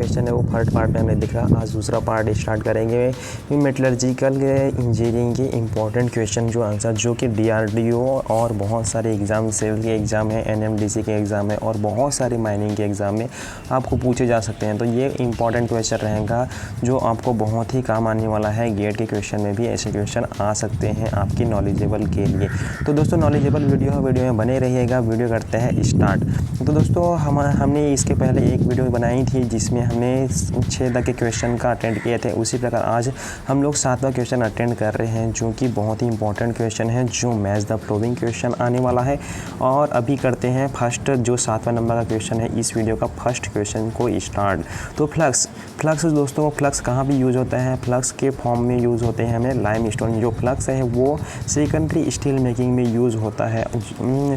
Question है वो first part में हमने देखा। आज दूसरा पार्ट स्टार्ट करेंगे मेटलर्जिकल इंजीनियरिंग के इंपॉर्टेंट क्वेश्चन जो आंसर जो कि DRDO और बहुत सारे एग्ज़ाम, सिविल के एग्ज़ाम है, NMDC के एग्ज़ाम है और बहुत सारे माइनिंग के एग्ज़ाम में आपको पूछे जा सकते हैं। तो ये इंपॉर्टेंट क्वेश्चन रहेगा जो आपको बहुत ही काम आने वाला है। गेट के क्वेश्चन में भी ऐसे क्वेश्चन आ सकते हैं आपकी नॉलेजेबल के लिए। तो दोस्तों नॉलेजेबल वीडियो में बने रहिएगा। वीडियो करते हैं स्टार्ट। तो दोस्तों हमने इसके पहले एक वीडियो बनाई थी जिसमें हमने 6 तक के क्वेश्चन का अटेंड किए थे। उसी प्रकार आज हम लोग 7वां क्वेश्चन अटेंड कर रहे हैं जो कि बहुत ही इंपॉर्टेंट क्वेश्चन है, जो मैच द फॉलोइंग क्वेश्चन आने वाला है। और अभी करते हैं फर्स्ट जो 7वां नंबर का क्वेश्चन है इस वीडियो का फर्स्ट क्वेश्चन को स्टार्ट। तो फ्लक्स दोस्तों, फ्लक्स कहाँ भी यूज़ होता है? फ्लक्स के फॉर्म में यूज़ होते हैं हमें लाइम स्टोन। जो फ्लक्स है वो सेकेंडरी स्टील मेकिंग में यूज़ होता है।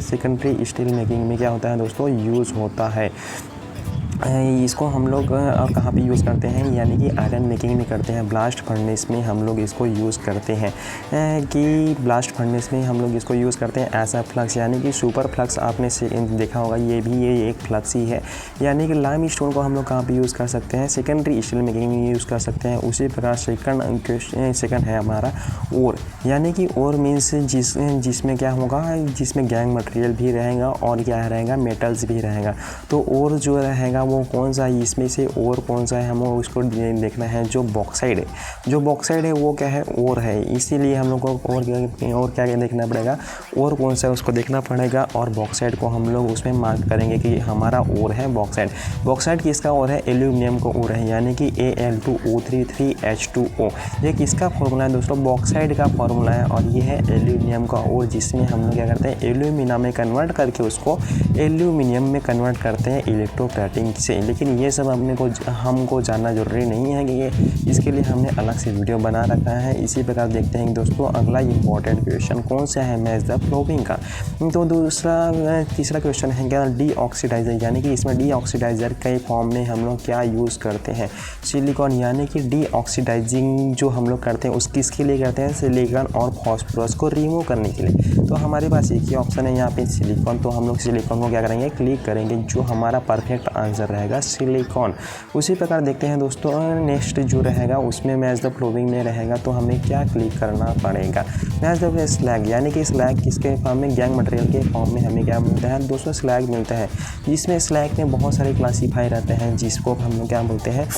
सेकेंडरी स्टील मेकिंग में क्या होता है दोस्तों? यूज़ होता है। इसको हम लोग और कहाँ पे यूज़ करते हैं? यानी कि आयरन मेकिंग में करते हैं। ब्लास्ट फर्नेस में हम लोग इसको यूज़ करते हैं कि ब्लास्ट फर्नेस में हम लोग इसको यूज़ करते हैं ऐसा फ्लक्स, यानी कि सुपर फ्लक्स आपने देखा होगा। ये एक फ्लक्स ही है। यानी कि लाइम स्टोन को हम लोग कहाँ पे यूज़ कर सकते हैं? सेकेंडरी स्टील मेकिंग में यूज़ कर सकते हैं। उसी प्रकार सेकंड है हमारा ओर, यानी कि ओर मीन्स जिसमें क्या होगा, जिसमें गैंग मटेरियल भी रहेगा और क्या रहेगा, मेटल्स भी रहेगा। तो ओर जो रहेगा वो कौन सा है इसमें से? और कौन सा है हमें उसको देखना है। जो बॉक्साइड है वो क्या है? और है। इसीलिए हम लोग को और क्या देखना पड़ेगा? और कौन सा है उसको देखना पड़ेगा। और बॉक्साइड को हम लोग उसमें मार्क करेंगे कि हमारा और है बॉक्साइड किसका और है? एल्यूमिनियम को और है, यानी कि Al2O33H2O। ये किसका फॉर्मूला है दोस्तों? बॉक्साइड का फॉर्मूला है। और ये है एल्यूमिनियम का और, जिसमें हम लोग क्या करते हैं? एल्यूमिना में कन्वर्ट करके उसको एल्यूमिनियम में कन्वर्ट करते हैं इलेक्ट्रोप्लेटिंग से। लेकिन ये सब हमको जानना जरूरी नहीं है कि ये इसके लिए हमने अलग से वीडियो बना रखा है। इसी प्रकार देखते हैं दोस्तों अगला इंपॉर्टेंट क्वेश्चन कौन सा है मैच द फॉलोइंग का। तो तीसरा क्वेश्चन है क्या? डीऑक्सीडाइजर, यानी कि इसमें डीऑक्सीडाइजर के फॉर्म में हम लोग क्या यूज़ करते हैं? सिलिकॉन, यानी कि डीऑक्सीडाइजिंग जो हम लोग करते हैं उस किसके लिए करते हैं? सिलिकॉन और फॉस्फोरस को रिमूव करने के लिए। तो हमारे पास एक ही ऑप्शन है यहाँ पे सिलिकॉन। तो हम लोग सिलिकॉन को क्या करेंगे? क्लिक करेंगे। जो हमारा परफेक्ट आंसर रहेगा सिलिकॉन। उसी प्रकार देखते हैं दोस्तों नेक्स्ट जो रहेगा उसमें मैच द फॉलोइंग में रहेगा। तो हमें क्या क्लिक करना पड़ेगा? मैच द स्लैग, यानी कि स्लैग किसके फॉर्म में? गैंग मटेरियल के फॉर्म में हमें क्या मिलता है दोस्तों? स्लैग मिलता है। जिसमें स्लैग में बहुत सारे क्लासीफाई रहते हैं जिसको हम लोग क्या बोलते हैं?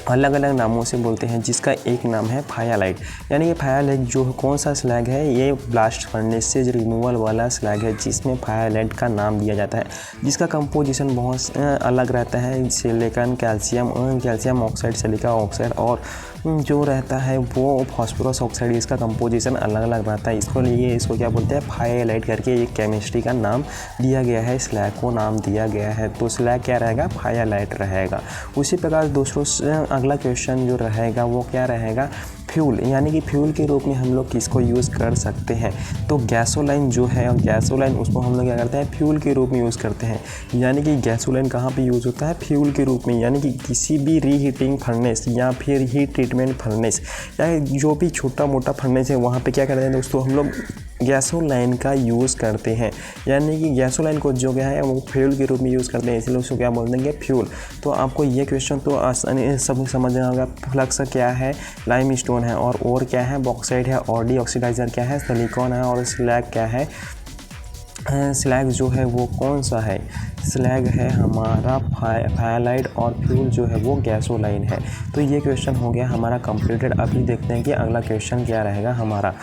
अलग अलग नामों से बोलते हैं, जिसका एक नाम है फायालाइट। यानी कि फायालाइट जो कौन सा स्लैग है? ये ब्लास्ट फर्नेस से रिमूवल वाला स्लैग है जिसमें फायालाइट का नाम दिया जाता है, जिसका कंपोजिशन बहुत अलग रहता है। Silicon, calcium oxide, silica oxide और जो रहता है वो फॉस्फोरस ऑक्साइड, इसका कंपोजिशन अलग अलग रहता है। इसको क्या बोलते हैं? फायालाइट करके एक केमिस्ट्री का नाम दिया गया है, स्लैग को नाम दिया गया है। तो स्लैग क्या रहेगा? फायालाइट रहेगा। उसी प्रकार दोस्तों अगला क्वेश्चन जो रहेगा वो क्या रहेगा? फ्यूल, यानी कि फ्यूल के रूप में हम लोग किसको यूज़ कर सकते हैं? तो गैसोलाइन जो है, गैसोलाइन उसको हम लोग क्या करते हैं? फ्यूल के रूप में यूज़ करते हैं। यानी कि गैसोलाइन कहाँ पे यूज़ होता है? फ्यूल के रूप में, यानी कि किसी भी रीहीटिंग फर्नेस या फिर हीट ट्रीटमेंट फर्नेस या जो भी छोटा मोटा फर्नेस है वहाँ पे क्या करते हैं दोस्तों? हम लोग गैसोलाइन का यूज़ करते हैं। यानी कि गैसोलाइन को जो क्या है वो फ्यूल के रूप में यूज़ करते हैं, इसलिए उसको क्या बोल देंगे? फ्यूल। तो आपको ये क्वेश्चन तो आसानी सब समझ में आएगा। फ्लक्स क्या है? लाइम स्टोन है। और क्या है? बॉक्साइड है। और डीऑक्सीडाइजर क्या है? सिलिकॉन है। और स्लैग क्या है? स्लैग जो है वो कौन सा है? स्लैग है हमारा फायालाइट और फ्यूल जो है वो गैसोलाइन है। तो ये क्वेश्चन हो गया हमारा कंप्लीटेड। अभी देखते हैं कि अगला क्वेश्चन क्या रहेगा हमारा।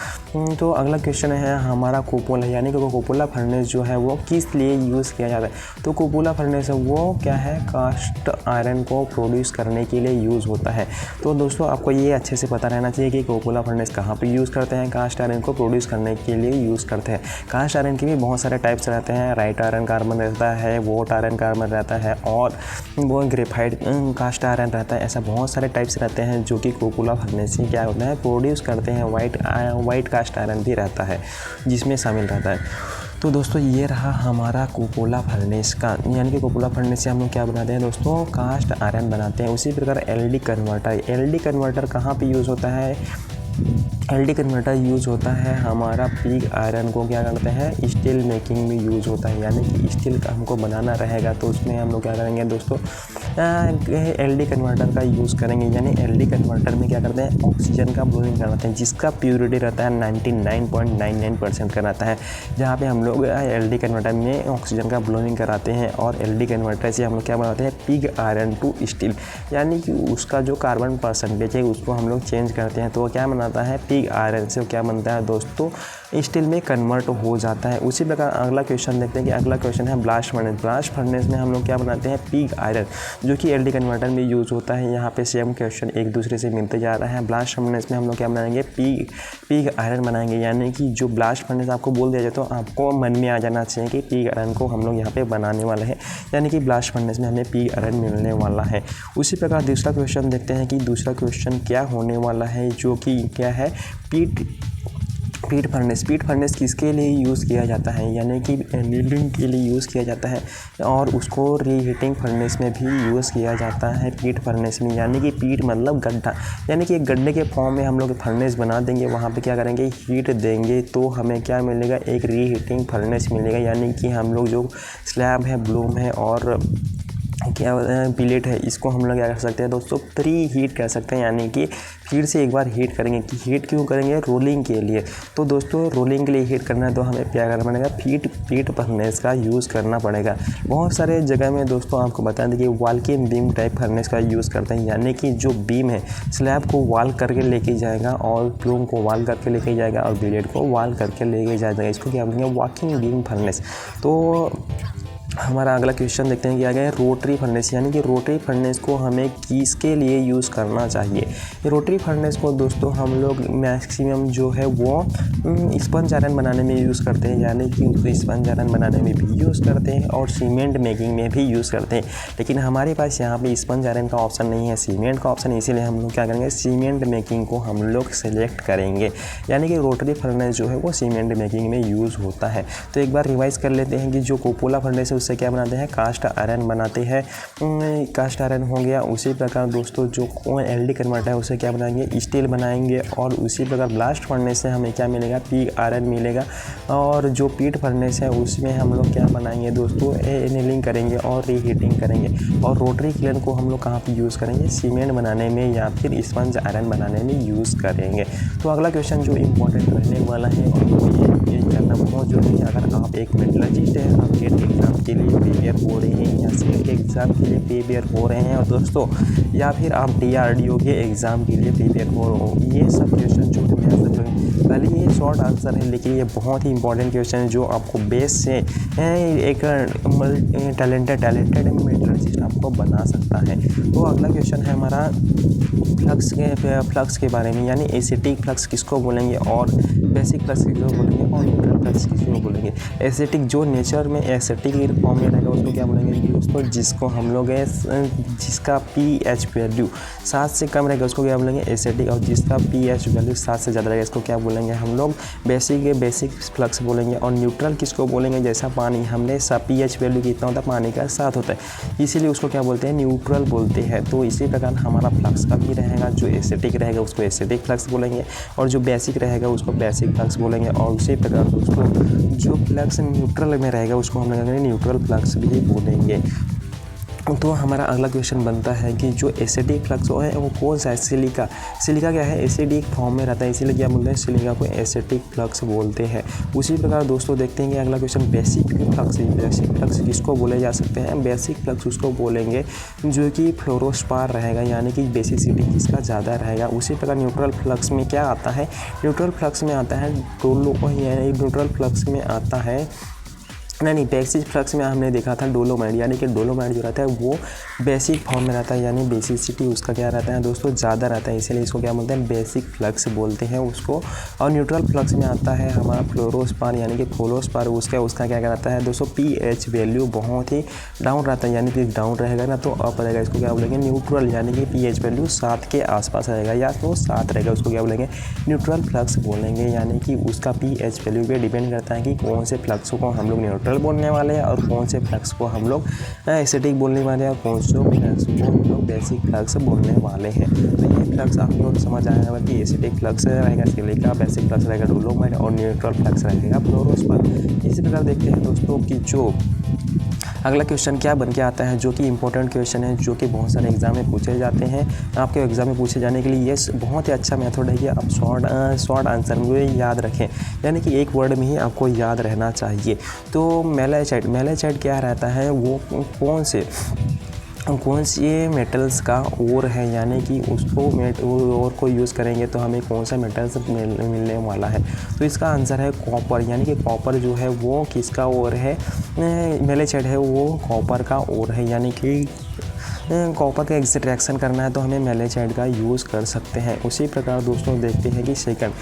तो अगला क्वेश्चन है हमारा कुपोला, यानी कि कुपोला फर्नेस जो है वो किस लिए यूज़ किया जाता है? तो कुपोला फर्नेस है वो क्या है? कास्ट आयरन को प्रोड्यूस करने के लिए यूज़ होता है। तो दोस्तों आपको ये अच्छे से पता रहना चाहिए कि कुपोला फर्नेस कहाँ पर यूज़ करते हैं। कास्ट आयरन को प्रोड्यूस करने के लिए यूज़ करते हैं। कास्ट आयरन के भी बहुत सारे टाइप्स रहते हैं। राइट आयरन कार्बन रहता है, वोट आयरन कार्बन रहता है और वो ग्रेफाइट कास्ट आयरन रहता है। ऐसा बहुत सारे टाइप्स रहते हैं जो कि कुपोला फर्नेस से क्या होता है? प्रोड्यूस करते हैं। वाइट कास्ट आयरन भी रहता है जिसमें शामिल रहता है। तो दोस्तों ये रहा हमारा कुपोला फर्नेस का, यानी कि कुपोला फर्नेस से हम लोग क्या बनाते हैं दोस्तों? कास्ट आयरन बनाते हैं। उसी प्रकार एलडी कन्वर्टर कहाँ पे यूज़ होता है? एलडी कन्वर्टर यूज़ होता है हमारा पिग आयरन को क्या करते हैं स्टील मेकिंग में यूज़ होता है, यानी कि स्टील का हमको बनाना रहेगा तो उसमें हम लोग क्या करेंगे दोस्तों एलडी कन्वर्टर का यूज़ करेंगे। यानी एलडी कन्वर्टर में क्या करते हैं ऑक्सीजन का ब्लोइंग कराते हैं जिसका प्योरिटी रहता है 99.99% का रहता है, जहाँ पे हम लोग एलडी कन्वर्टर में ऑक्सीजन का ब्लोइंग कराते हैं और एलडी कन्वर्टर से हम लोग क्या बनाते हैं पिग आयरन टू स्टील, यानी कि उसका जो कार्बन परसेंटेज है उसको हम लोग चेंज करते हैं तो क्या बनाता है पिग आयरन से क्या बनता है दोस्तों स्टील में कन्वर्ट हो जाता है। उसी प्रकार अगला क्वेश्चन देखते हैं कि अगला क्वेश्चन है ब्लास्ट फर्नेस। ब्लास्ट फर्नेस में हम लोग क्या बनाते हैं पिग आयरन जो कि एलडी कन्वर्टर में यूज़ होता है। यहाँ पे सेम क्वेश्चन एक दूसरे से मिलते जा रहा है। ब्लास्ट फर्नेस में हम लोग क्या बनाएंगे पिग आयरन बनाएंगे, यानी कि जो ब्लास्ट फर्नेस आपको बोल दिया जाए तो आपको मन में आ जाना चाहिए कि पिग आयरन को हम लोग यहाँ पे बनाने वाले हैं, यानी कि ब्लास्ट फर्नेस में हमें पिग आयरन मिलने वाला है। उसी प्रकार दूसरा क्वेश्चन देखते हैं कि दूसरा क्वेश्चन क्या होने वाला है, जो कि क्या है पीट फर्नेस। पीट फर्नेस किसके लिए यूज़ किया जाता है, यानी कि एनीलिंग के लिए यूज़ किया जाता है और उसको रीहीटिंग फर्नेस में भी यूज़ किया जाता है पीट फर्नेस में, यानी कि पीट मतलब गड्ढा, यानी कि एक गड्ढे के फॉर्म में हम लोग फर्नेस बना देंगे, वहाँ पे क्या करेंगे हीट देंगे तो हमें क्या मिलेगा एक रीहीटिंग फर्नेस मिलेगा, यानी कि हम लोग जो स्लैब है ब्लूम है और क्या बिलेट है इसको हम लोग क्या कर सकते हैं दोस्तों प्री हीट कर सकते हैं, यानी कि फिर से एक बार हीट करेंगे। कि हीट क्यों करेंगे रोलिंग के लिए, तो दोस्तों रोलिंग के लिए हीट करना है तो हमें क्या करना पड़ेगा पीट फर्नेस का यूज़ करना पड़ेगा। बहुत सारे जगह में दोस्तों आपको बता दें कि वॉल्किंग बीम टाइप फर्नेस का यूज़ करते हैं, यानी कि जो बीम है स्लैब को वॉल करके लेके जाएगा और प्लूम को वॉल करके लेके जाएगा और बिलेट को वॉल करके लेके जाएगा, इसको क्या बोलेंगे वॉकिंग बीम फर्नेस। तो हमारा अगला क्वेश्चन देखते हैं कि आ गया रोटरी फर्नेस, यानी कि रोटरी फर्नेस को हमें किसके लिए यूज़ करना चाहिए। रोटरी फर्नेस को दोस्तों हम लोग मैक्सिमम जो है वो स्पंज आयरन बनाने में यूज़ करते हैं, यानी कि उसको स्पंज आयरन बनाने में भी यूज़ करते हैं और सीमेंट मेकिंग में भी यूज़ करते हैं। लेकिन हमारे पास यहाँ पे स्पंज आयरन का ऑप्शन नहीं है, सीमेंट का ऑप्शन, इसीलिए हम लोग क्या करेंगे सीमेंट मेकिंग को हम लोग सेलेक्ट करेंगे, यानी कि रोटरी फर्नेस जो है वो सीमेंट मेकिंग में यूज़ होता है। तो एक बार रिवाइज कर लेते हैं कि जो कोपोला फर्नेस है उससे क्या बनाते हैं कास्ट आयरन बनाते हैं, कास्ट आयरन हो गया। उसी प्रकार दोस्तों जो एलडी कन्वर्टर है उसे क्या बनाएंगे स्टील बनाएंगे और उसी प्रकार ब्लास्ट फर्नेस से हमें क्या मिलेगा पिग आयरन मिलेगा और जो पीट फर्नेस है उसमें हम लोग क्या बनाएंगे दोस्तों एनीलिंग करेंगे और रीहीटिंग करेंगे। और रोटरी क्लेन को हम लोग कहाँ पे यूज़ करेंगे सीमेंट बनाने में या फिर स्पंज आयरन बनाने में यूज़ करेंगे। तो अगला क्वेश्चन जो इम्पोर्टेंट रहने वाला है ये करना बहुत जरूरी है। अगर आप एक मेटलर्जिस्ट है, आप गेट एग्ज़ाम के लिए प्रिपेयर हो रहे हैं या सिविल के एग्ज़ाम के लिए प्रिपेयर हो रहे हैं और दोस्तों या फिर आप DRDO के एग्ज़ाम के लिए प्रिपेयर हो रहे हो, ये सब क्वेश्चन जो मैं पहले ये शॉर्ट आंसर है लेकिन ये बहुत ही इंपॉर्टेंट क्वेश्चन है जो आपको बेस से एक टैलेंटेड मेटलर्जिस्ट आपको बना सकता है। तो अगला क्वेश्चन है हमारा फ्लक्स के बारे में, यानी एसिटिक फ्लक्स किसको बोलेंगे और बेसिक फ्लक्स किसको बोलेंगे और न्यूट्रल फ्लक्स किसको बोलेंगे। एसिटिक जो नेचर में एसिटिक फॉर्म में रहेगा उसको क्या बोलेंगे दोस्तों जिसको हम लोग जिसका pH वैल्यू 7 से कम रहेगा उसको क्या बोलेंगे एसिटिक, और जिसका pH वैल्यू 7 से ज़्यादा रहेगा इसको क्या बोलेंगे हम लोग बेसिक फ्लक्स बोलेंगे। और न्यूट्रल किसको बोलेंगे जैसा पानी हमने pH वैल्यू कितना होता है पानी का 7 होता है, इसीलिए उसको क्या बोलते हैं न्यूट्रल बोलते हैं। तो इसी प्रकार हमारा फ्लक्स का भी रहेगा, जो एसिटिक रहेगा उसको एसिटिक फ्लक्स बोलेंगे और जो बेसिक रहेगा उसको बेसिक फ्लक्स बोलेंगे और उसी प्रकार उसको जो फ्लक्स न्यूट्रल में रहेगा उसको हम लोग न्यूट्रल फ्लक्स भी बोलेंगे। तो हमारा अगला क्वेश्चन बनता है कि जो एसिडिक फ्लक्स है वो कौन सा है। सिलिका क्या है एसिडिक फॉर्म में रहता है, इसीलिए क्या बोलते हैं सिलिका को एसिडिक फ्लक्स बोलते हैं। उसी प्रकार दोस्तों देखते हैं कि अगला क्वेश्चन बेसिक फ्लक्स किसको बोले जा सकते हैं। बेसिक फ्लक्स उसको बोलेंगे जो कि फ्लोरोस्पार रहेगा, यानी कि बेसिसिटी किसका ज़्यादा रहेगा। उसी प्रकार न्यूट्रल फ्लक्स में क्या आता है, न्यूट्रल फ्लक्स में आता है न्यूट्रल फ्लक्स में आता है नहीं बेसिक फ्लक्स में हमने देखा था डोलोमाइट, यानी कि डोलोमाइट जो रहता है वो बेसिक फॉर्म में रहता है, यानी बेसिसिटी उसका क्या रहता है दोस्तों ज़्यादा रहता है, इसीलिए इसको क्या बोलते हैं बेसिक फ्लक्स बोलते हैं उसको। और न्यूट्रल फ्लक्स में आता है हमारा फ्लोरोस्पार, यानी कि फ्लोरोस्पार उसका क्या रहता है दोस्तों pH वैल्यू बहुत ही डाउन रहता है, यानी कि डाउन रहेगा ना तो अप रहेगा, इसको क्या बोलेंगे न्यूट्रल, यानी कि pH वैल्यू 7 के आसपास रहेगा या तो 7 रहेगा उसको क्या बोलेंगे न्यूट्रल फ्लक्स बोलेंगे। यानी कि उसका pH वैल्यू पे डिपेंड करता है कि कौन से फ्लक्स को हम लोग न्यूट्रल न्यूट्रल बोलने वाले हैं और कौन से फ्लक्स को हम लोग एसिडिक बोलने वाले हैं और कौन से फ्लक्स को हम लोग बेसिक फ्लक्स बोलने वाले हैं। तो ये फ्लक्स आप लोग समझ आएगा कि एसिडिक फ्लक्स रहेगा सिलिका, बेसिक फ्लक्स रहेगा डोलोमाइट और न्यूट्रल फ्लक्स रहेगा फ्लोरोस्पर। इसी प्रकार देखते हैं दोस्तों कि जो अगला क्वेश्चन क्या बन के आता है, जो कि इंपॉर्टेंट क्वेश्चन है, जो कि बहुत सारे एग्जाम में पूछे जाते हैं। आपके एग्जाम में पूछे जाने के लिए ये बहुत ही अच्छा मेथड है कि आप शॉर्ट आंसर में याद रखें, यानी कि एक वर्ड में ही आपको याद रहना चाहिए। तो मेलाचाइट क्या रहता है, वो कौन से मेटल्स का ओर है, यानी कि उसको ओर को यूज़ करेंगे तो हमें कौन सा मेटल्स मिलने वाला है। तो इसका आंसर है कॉपर, यानी कि कॉपर जो है वो किसका ओर है, मेलाचाइट है वो कॉपर का ओर है, यानी कि कॉपर का एक्सट्रैक्शन करना है तो हमें मेलाचाइट का यूज़ कर सकते हैं। उसी प्रकार दोस्तों देखते हैं कि सेकंड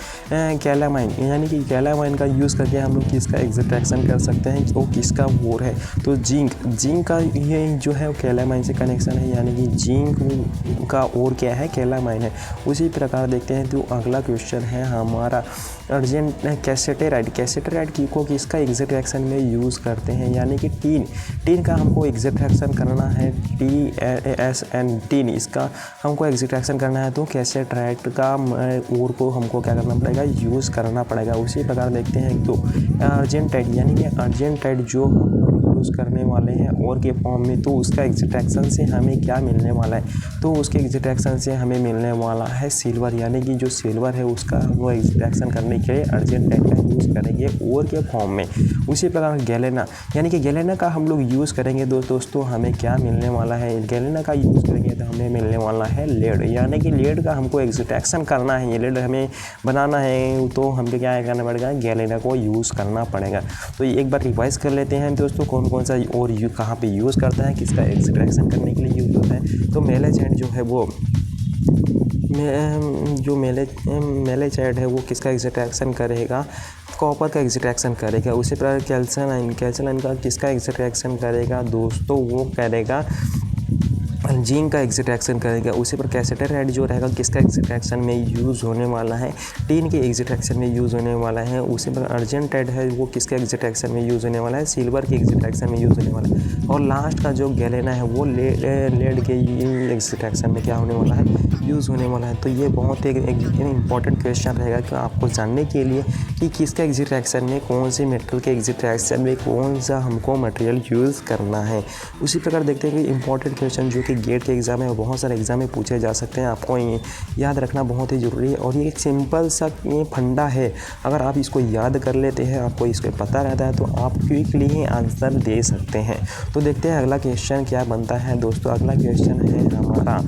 कैलामाइन, यानी कि कैलामाइन का यूज़ करके हम लोग किसका एक्सट्रैक्शन कर सकते हैं, वो किसका ओर है। तो जिंक का ये जो है कैलामाइन से कनेक्शन है, यानी कि जिंक का ओर क्या है, कैलामाइन है। उसी प्रकार देखते हैं तो अगला क्वेश्चन है हमारा अर्जेंट कैसेटेराइड को किसका एक्सट्रैक्शन में यूज़ करते हैं, यानी कि टीन का हमको एक्सट्रैक्शन करना है, TSN टीन, इसका हमको एक्सट्रैक्शन करना है तो कैसेटेराइड का ओर को हमको क्या करना पड़ेगा, यूज़ करना पड़ेगा। उसी प्रकार देखते हैं तो अर्जेंटाइड, यानी कि अर्जेंटाइड जो यूज़ करने वाले हैं और के फॉर्म में, तो उसका एक्सट्रैक्शन से हमें क्या मिलने वाला है, तो उसके एक्सट्रैक्शन से हमें मिलने वाला है सिल्वर, यानी कि जो सिल्वर है उसका वो एक्सट्रैक्शन करने के लिए अर्जेंटाइड का यूज़ करेंगे और के फॉर्म में। उसी प्रकार गैलेना, यानी कि गैलेना का हम लोग यूज़ करेंगे दोस्तों हमें क्या मिलने वाला है, गैलेना का यूज़ करेंगे तो हमें मिलने वाला है लेड, यानी कि लेड का हमको एक्सट्रैक्शन करना है, ये लेड हमें बनाना है तो हमें क्या करना पड़ेगा, गैलेना को यूज़ करना पड़ेगा। तो एक बार रिवाइज कर लेते हैं दोस्तों कौन सा और कहाँ पे यूज़ करता है, किसका एक्सट्रैक्शन करने के लिए यूज़ होता है। तो मेलाचाइट जो है वो जो मेलाचाइट है वो किसका एक्सट्रैक्शन करेगा, कॉपर का एक्सट्रैक्शन करेगा। उसी प्रकार कैल्शियम का किसका एक्सट्रैक्शन करेगा दोस्तों, वो करेगा जिंक का एक्सट्रैक्शन करेगा। उसी पर कैसेटेराइड जो रहेगा किसका एक्सट्रैक्शन में यूज़ होने वाला है, टीन के एक्सट्रैक्शन में यूज़ होने वाला है। उसी पर अर्जेंटाइड है वो किसके एक्सट्रैक्शन में यूज़ होने वाला है, सिल्वर के एक्सट्रैक्शन में यूज़ होने वाला है। और लास्ट का जो गैलेना है वो लेड के एक्सट्रैक्शन में क्या होने वाला है, यूज़ होने वाला है। तो ये बहुत एक इंपॉर्टेंट क्वेश्चन रहेगा कि आपको जानने के लिए कि किसका एक्सट्रैक्शन में, कौन से मेटल के एक्सट्रैक्शन में कौन सा हमको मटेरियल यूज़ करना है। उसी प्रकार देखते हैं कि इंपॉर्टेंट क्वेश्चन जो कि गेट के एग्ज़ाम में बहुत सारे एग्ज़ाम में पूछे जा सकते हैं, आपको ये याद रखना बहुत ही ज़रूरी है। और ये एक सिंपल सा ये फंडा है, अगर आप इसको याद कर लेते हैं, आपको इसको पता रहता है तो आप क्विकली ही आंसर दे सकते हैं। तो देखते हैं अगला क्वेश्चन क्या बनता है दोस्तों। अगला क्वेश्चन है हमारा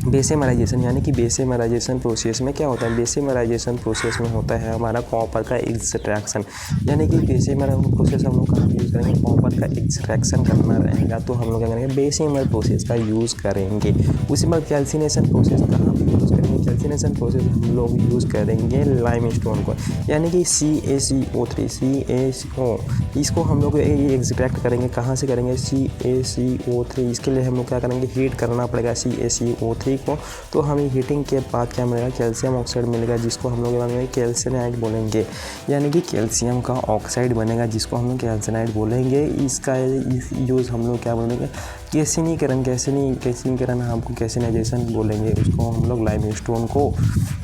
बेसेमराइजेशन, यानी कि बेसेमराइजेशन प्रोसेस में क्या होता है, बेसेमराइजेशन प्रोसेस में होता है हमारा कॉपर का एक्सट्रैक्शन, यानी कि बेसेमर प्रोसेस हम लोग कहाँ यूज़ करेंगे, कॉपर का एक्सट्रैक्शन करना रहेगा तो हम लोग क्या करेंगे, बेसेमर प्रोसेस का यूज़ करेंगे। उसी पर कैल्सिनेशन प्रोसेस कहाँ पर यूज़ करेंगे, कैल्सिनेशन प्रोसेस हम लोग यूज़ करेंगे लाइमस्टोन को, यानी कि CaCO3 इसको हम लोग एक्सट्रैक्ट करेंगे, कहाँ से करेंगे, CaCO3। इसके लिए हम लोग क्या करेंगे, हीट करना पड़ेगा CaCO3 को। तो हमें हीटिंग के बाद क्या मिलेगा, कैल्शियम ऑक्साइड मिलेगा, जिसको हम लोग कैल्सिनाइड बोलेंगे, यानी कि कैल्शियम का ऑक्साइड बनेगा जिसको हम लोग कैल्सिनाइड बोलेंगे। इसका यूज़ हम लोग क्या बोलेंगे, कैल्सिनीकरण हमको कैल्सिनाइजेशन बोलेंगे, उसको हम लोग लाइमस्टोन को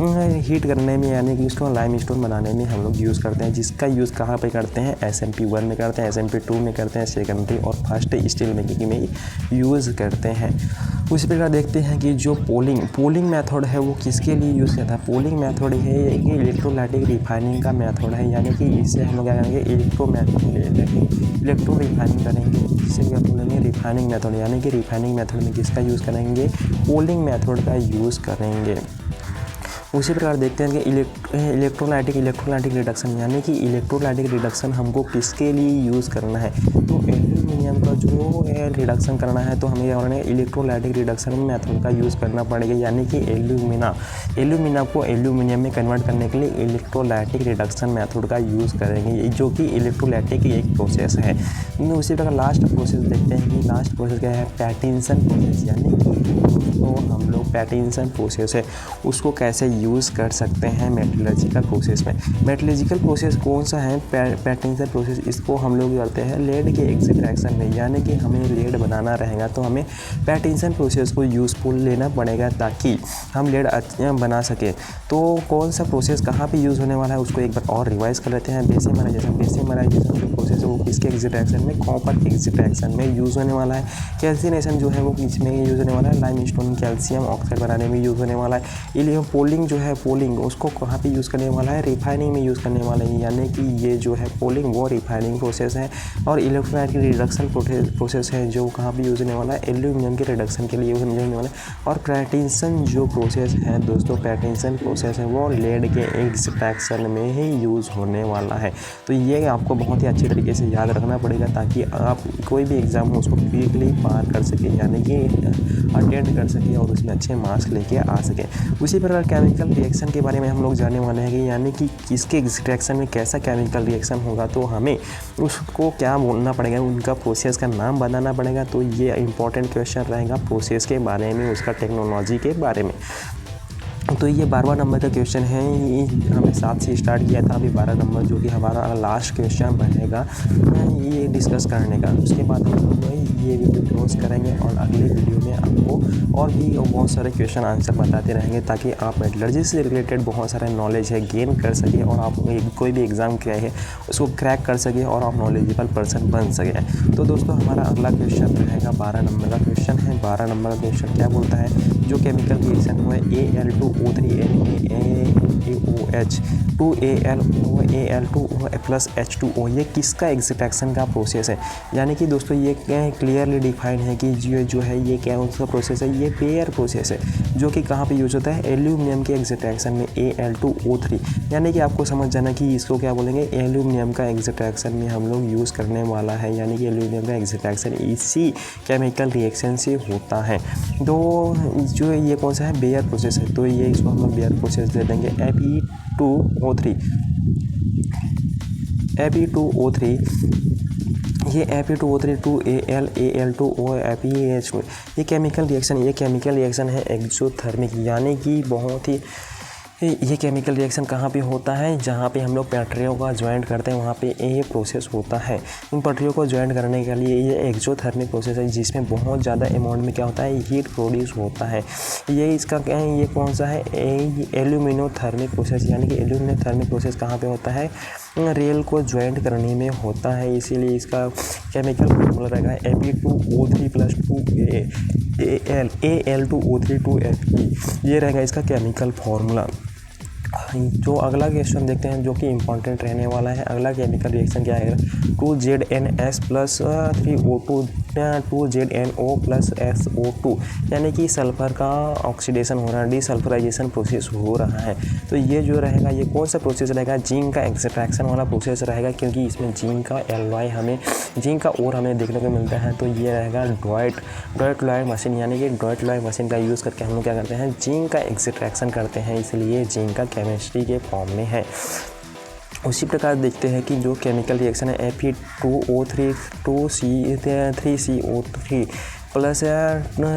हीट करने में, यानी कि उसको लाइमस्टोन बनाने में हम लोग यूज़ करते हैं। जिसका यूज़ कहाँ पे करते हैं, SMP1 में करते हैं, SMP2 में करते हैं, सेकेंडरी और फर्स्ट स्टील मेकिंग में यूज़ करते हैं। उसी प्रकार देखते हैं कि जो पोलिंग मेथड है वो किसके लिए यूज़ करता है। पोलिंग मेथड है कि इलेक्ट्रोलाइटिक रिफाइनिंग का मेथड है, यानी कि इससे हम लोग क्या करेंगे, इलेक्ट्रो रिफाइनिंग करेंगे, जिससे क्या बोलेंगे रिफाइनिंग मेथड, यानी कि रिफाइनिंग मेथड में किसका यूज़ करेंगे, पोलिंग मेथड का यूज़ करेंगे। उसी प्रकार देखते हैं कि इलेक्ट्रोलाइटिक रिडक्शन, यानी कि इलेक्ट्रोलाइटिक रिडक्शन हमको किसके लिए यूज़ करना है, तो एल्यूमिनियम का जो रिडक्शन करना है तो हमें क्या करना है, इलेक्ट्रोलाइटिक रिडक्शन मेथड का यूज़ करना पड़ेगा, यानी कि एल्यूमिना को एल्यूमिनियम में कन्वर्ट करने के लिए इलेक्ट्रोलाइटिक रिडक्शन मेथड का यूज़ करेंगे, जो कि इलेक्ट्रोलाइटिक एक प्रोसेस है। उसी प्रकार लास्ट प्रोसेस देखते हैं कि लास्ट प्रोसेस क्या है, पैटिंसन प्रोसेस, यानी कि तो हम लोग पैटिंसन प्रोसेस है उसको कैसे यूज़ कर सकते हैं मेटलर्जिकल प्रोसेस में। मेटलर्जिकल प्रोसेस कौन सा है? पैटिंसन प्रोसेस, इसको हम लोग करते हैं लेड के एग्जिट रिएक्शन में, यानी कि हमें लेड बनाना रहेगा तो हमें पैटिंसन प्रोसेस को यूज़फुल लेना पड़ेगा ताकि हम लेड बना सकें। तो कौन सा प्रोसेस कहाँ पे यूज़ होने वाला है उसको एक बार और रिवाइज कर लेते हैं। बेसिमराइजेशन जो प्रोसेस है वो किसके एग्जिट रिएक्शन में? कॉपर के एग्जिट रिएक्शन में यूज़ होने वाला है। कैल्सिनेशन जो है वो किस में यूज़ होने वाला है? लाइमस्टोन कैल्शियम ऑक्साइड बनाने में यूज़ होने वाला है। पोलिंग जो है, पोलिंग उसको कहाँ पे यूज़ करने वाला है? रिफाइनिंग में यूज़ करने वाला है, यानी कि ये जो है पोलिंग वो रिफाइनिंग प्रोसेस है। और इलेक्ट्रोलाइट की रिडक्शन प्रोसेस है जो कहाँ पे यूज़ होने वाला है? एल्यूमिनियम के रिडक्शन के लिए यूज़ होने वाला है। और पैटिंसन जो प्रोसेस है दोस्तों, पैटिंसन प्रोसेस है वो लेड के एक्सट्रैक्शन में ही यूज़ होने वाला है। तो ये आपको बहुत ही अच्छी तरीके से याद रखना पड़ेगा ताकि आप कोई भी एग्ज़ाम हो उसको क्विकली पार कर सके, यानी कि अटेंड कर सके और उसमें अच्छे मार्क्स लेके आ सके। उसी प्रकार केमिकल रिएक्शन के बारे में हम लोग जानने वाले हैं कि यानी कि किसके एक्सट्रैक्शन में कैसा केमिकल रिएक्शन होगा, तो हमें उसको क्या बोलना पड़ेगा, उनका प्रोसेस का नाम बताना पड़ेगा। तो ये इंपॉर्टेंट क्वेश्चन रहेगा प्रोसेस के बारे में, उसका टेक्नोलॉजी के बारे में। तो ये 12वां नंबर का क्वेश्चन है। ये हमने 7 से स्टार्ट किया था, अभी 12 नंबर जो कि हमारा लास्ट क्वेश्चन रहेगा ये डिस्कस करने का। उसके बाद हम लोग ये वीडियो क्लोज करेंगे और अगले वीडियो में आपको और भी बहुत सारे क्वेश्चन आंसर बताते रहेंगे ताकि आप मेटलर्जी से रिलेटेड बहुत सारा नॉलेज है गेन कर सके और आप कोई भी एग्ज़ाम क्या है उसको क्रैक कर सके और आप नॉलेजेबल पर्सन बन सके। तो दोस्तों हमारा अगला क्वेश्चन रहेगा 12 नंबर का क्वेश्चन है। 12 नंबर का क्वेश्चन क्या बोलता है? जो केमिकल रिएक्शन हुआ Al2O3 NaOH 2Al plus H2O, ये किसका एक्सट्रैक्शन का प्रोसेस है? यानी कि दोस्तों ये क्लियरली डिफाइंड है कि जो है ये क्या उसका प्रोसेस है? ये पेयर प्रोसेस है जो कि कहाँ पे यूज़ होता है? एल्यूमिनियम के एक्सट्रैक्शन में Al2O3, यानी कि आपको समझ जाना कि इसको क्या बोलेंगे? एल्यूमिनियम का एक्सट्रैक्शन में हम लोग यूज़ करने वाला है, यानी कि एल्यूमिनियम का एक्सट्रैक्शन इसी केमिकल रिएक्शन से होता है। तो जो ये कौन सा है? बेयर प्रोसेस है, तो ये इसको हम लोग बेयर प्रोसेस दे देंगे। Fe2O3 ये Fe2O3 2Al Al2O FeH, ये केमिकल रिएक्शन है एक्सोथर्मिक, यानी कि बहुत ही ये केमिकल रिएक्शन कहाँ पे होता है? जहाँ पे हम लोग पटरियों का ज्वाइंट करते हैं वहाँ पे ये प्रोसेस होता है। इन पटरियों को ज्वाइंट करने के लिए ये एक्सोथर्मिक प्रोसेस है जिसमें बहुत ज़्यादा अमाउंट में क्या होता है? हीट प्रोड्यूस होता है। ये इसका क्या है? ये कौन सा है? एल्यूमिनोथर्मिक प्रोसेस, यानी कि एल्यूमिनोथर्मिक प्रोसेस कहाँ पे होता है? रेल को ज्वाइंट करने में होता है, इसीलिए इसका केमिकल फॉर्मूला रहेगा Fe2O3 प्लस 2Al2O3 2Fe, ये रहेगा इसका केमिकल फार्मूला। जो अगला क्वेश्चन देखते हैं जो कि इम्पॉर्टेंट रहने वाला है। अगला केमिकल रिएक्शन क्या है? 2ZnS plus 3O2 2ZnO plus SO2, यानी कि सल्फ़र का ऑक्सीडेशन हो रहा है, डिसल्फराइजेशन प्रोसेस हो रहा है। तो ये जो रहेगा ये कौन सा प्रोसेस रहेगा? जिंक का एक्सट्रैक्शन वाला प्रोसेस रहेगा, क्योंकि इसमें जिंक का एलॉय जिंक का और हमें देखने को मिलता है। तो ये रहेगा डॉट लॉय मशीन, यानी कि डॉट लॉय मशीन का यूज़ करके हम लोग क्या करते हैं? जिंक का एक्सट्रैक्शन करते हैं, इसलिए जिंक का केमिस्ट्री के फॉर्म में है। उसी प्रकार देखते हैं कि जो केमिकल रिएक्शन है Fe2O3 3CO3 plus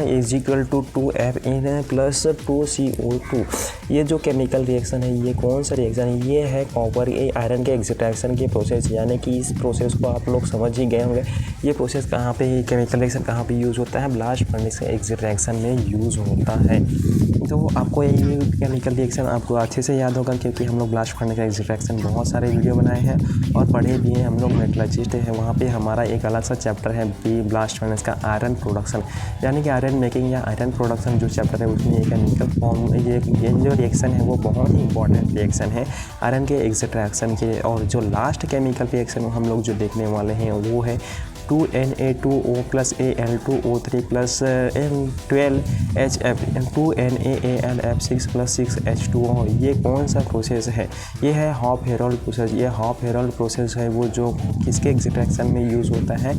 is equal to 2Fe plus 2CO2, ये जो केमिकल रिएक्शन है ये कौन सा रिएक्शन है? ये है कॉपर आयरन के एक्सट्रैक्शन के प्रोसेस, यानी कि इस प्रोसेस को आप लोग समझ ही गए होंगे। ये प्रोसेस कहाँ पे, केमिकल रिएक्शन कहाँ पे यूज़ होता है? ब्लास्ट फर्नेस के एक्सट्रैक्शन में यूज़ होता है। तो आपको ये केमिकल रिएक्शन आपको अच्छे से याद होगा, क्योंकि हम लोग ब्लास्ट फर्नेस का एक्सट्रैक्शन बहुत सारे वीडियो बनाए हैं और पढ़े भी हैं। हम लोग मेटलर्जिस्ट हैं, वहाँ पे हमारा एक अलग सा चैप्टर है ब्लास्ट फर्नेस का आयरन प्रोडक्शन, यानी कि आयरन मेकिंग या आयरन प्रोडक्शन जो चैप्टर है उसमें ये केमिकल फॉर्म ये जो रिएक्शन है वो बहुत ही इंपॉर्टेंट रिएक्शन है आयरन के एक्सट्रैक्शन के। और जो लास्ट केमिकल रिएक्शन हम लोग जो देखने वाले हैं वो है 2Na2O plus Al2O3 plus 12HF 2NaAlF6 plus 6H2O, ये कौन सा प्रोसेस है? ये है हॉप हेरोल्ड प्रोसेस। ये हॉप हेरोल्ड प्रोसेस है वो जो किसके एक्सट्रैक्शन में यूज़ होता है?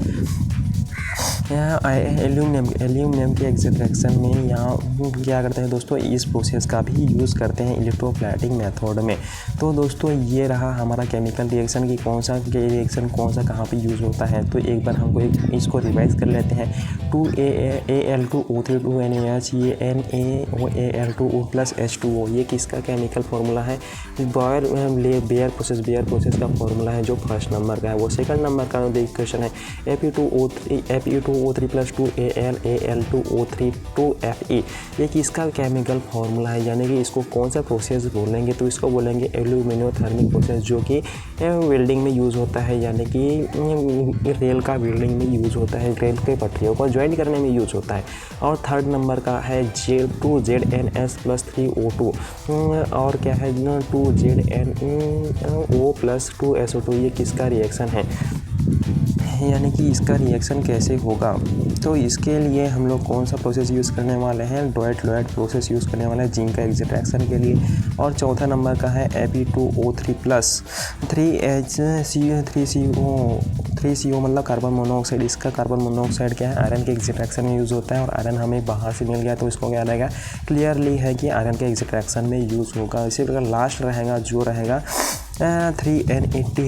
एल्यूमिनियम के एक्सट्रैक्शन में यहाँ क्या करते हैं दोस्तों, इस प्रोसेस का भी यूज़ करते हैं इलेक्ट्रोप्लेटिंग मेथड में। तो दोस्तों ये रहा हमारा केमिकल रिएक्शन की कौन सा कहाँ पे यूज़ होता है। तो एक बार हमको इसको रिवाइज कर लेते हैं। 2Al2O3 2NaH ये NaOAl2O प्लस H2O ये किसका केमिकल फार्मूला है, बेयर प्रोसेस का फार्मूला है जो फर्स्ट नंबर का है। वो सेकंड नंबर का इक्वेशन है Fe2O3 प्लस 2Al2O3 2Fe ये किसका केमिकल फार्मूला है, यानी कि इसको कौन सा प्रोसेस बोलेंगे, तो इसको बोलेंगे एल्यूमिनोथर्मिक प्रोसेस, जो कि वेल्डिंग में यूज़ होता है, यानी कि रेल का वेल्डिंग में यूज़ होता है, रेल के पटरियों को ज्वाइन करने में यूज़ होता है। और थर्ड नंबर का है 2ZNS प्लस 3O2 और क्या है 2ZNO प्लस 2SO2 ये किसका रिएक्शन है, यानी कि इसका रिएक्शन कैसे होगा। तो इसके लिए हम लोग कौन सा प्रोसेस यूज़ करने वाले हैं, डॉयट प्रोसेस यूज़ करने वाले हैं जिंक का एक्सट्रैक्शन के लिए। और चौथा नंबर का है Fe2O3 प्लस 3CO मतलब कार्बन मोनोऑक्साइड। इसका कार्बन मोनोऑक्साइड क्या है, आयरन के एक्सट्रैक्शन में यूज़ होता है और आयरन हमें बाहर से मिल गया तो इसको क्या रहेगा, क्लियरली है कि आयरन के एक्सट्रैक्शन में यूज़ होगा। इसी प्रकार लास्ट रहेगा जो रहेगा 3Na2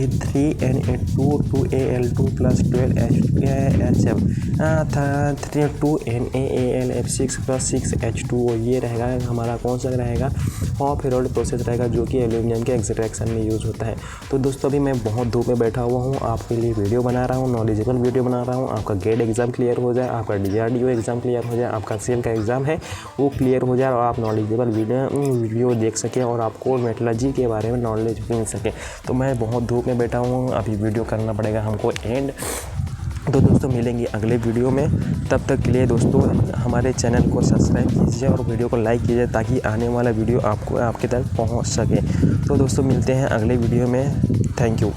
2Al2 plus 12HF 2NaAlF6 plus 6H2O ये रहेगा हमारा कौन सा रहेगा, ऑफ हेरोल्ड प्रोसेस रहेगा जो कि एल्यूमिनियम के एक्सट्रैक्शन में यूज़ होता है। तो दोस्तों अभी मैं बहुत धूप में बैठा हुआ हूँ, आपके लिए वीडियो बना रहा हूँ, नॉलेजेबल वीडियो बना रहा हूँ। आपका गेट एग्ज़ाम क्लियर हो जाए, आपका DRDO एग्ज़ाम क्लियर हो जाए, आपका सेल का एग्ज़ाम है वो क्लियर हो जाए और आप नॉलेजेबल वीडियो देख सकें और आपको मेटलर्जी के बारे में नॉलेज मिल सके। तो मैं बहुत धूप में बैठा हूँ, अभी वीडियो करना पड़ेगा हमको एंड। तो दोस्तों मिलेंगे अगले वीडियो में, तब तक के लिए दोस्तों हमारे चैनल को सब्सक्राइब कीजिए और वीडियो को लाइक कीजिए ताकि आने वाला वीडियो आपको आपके तक पहुंच सके। तो दोस्तों मिलते हैं अगले वीडियो में, थैंक यू।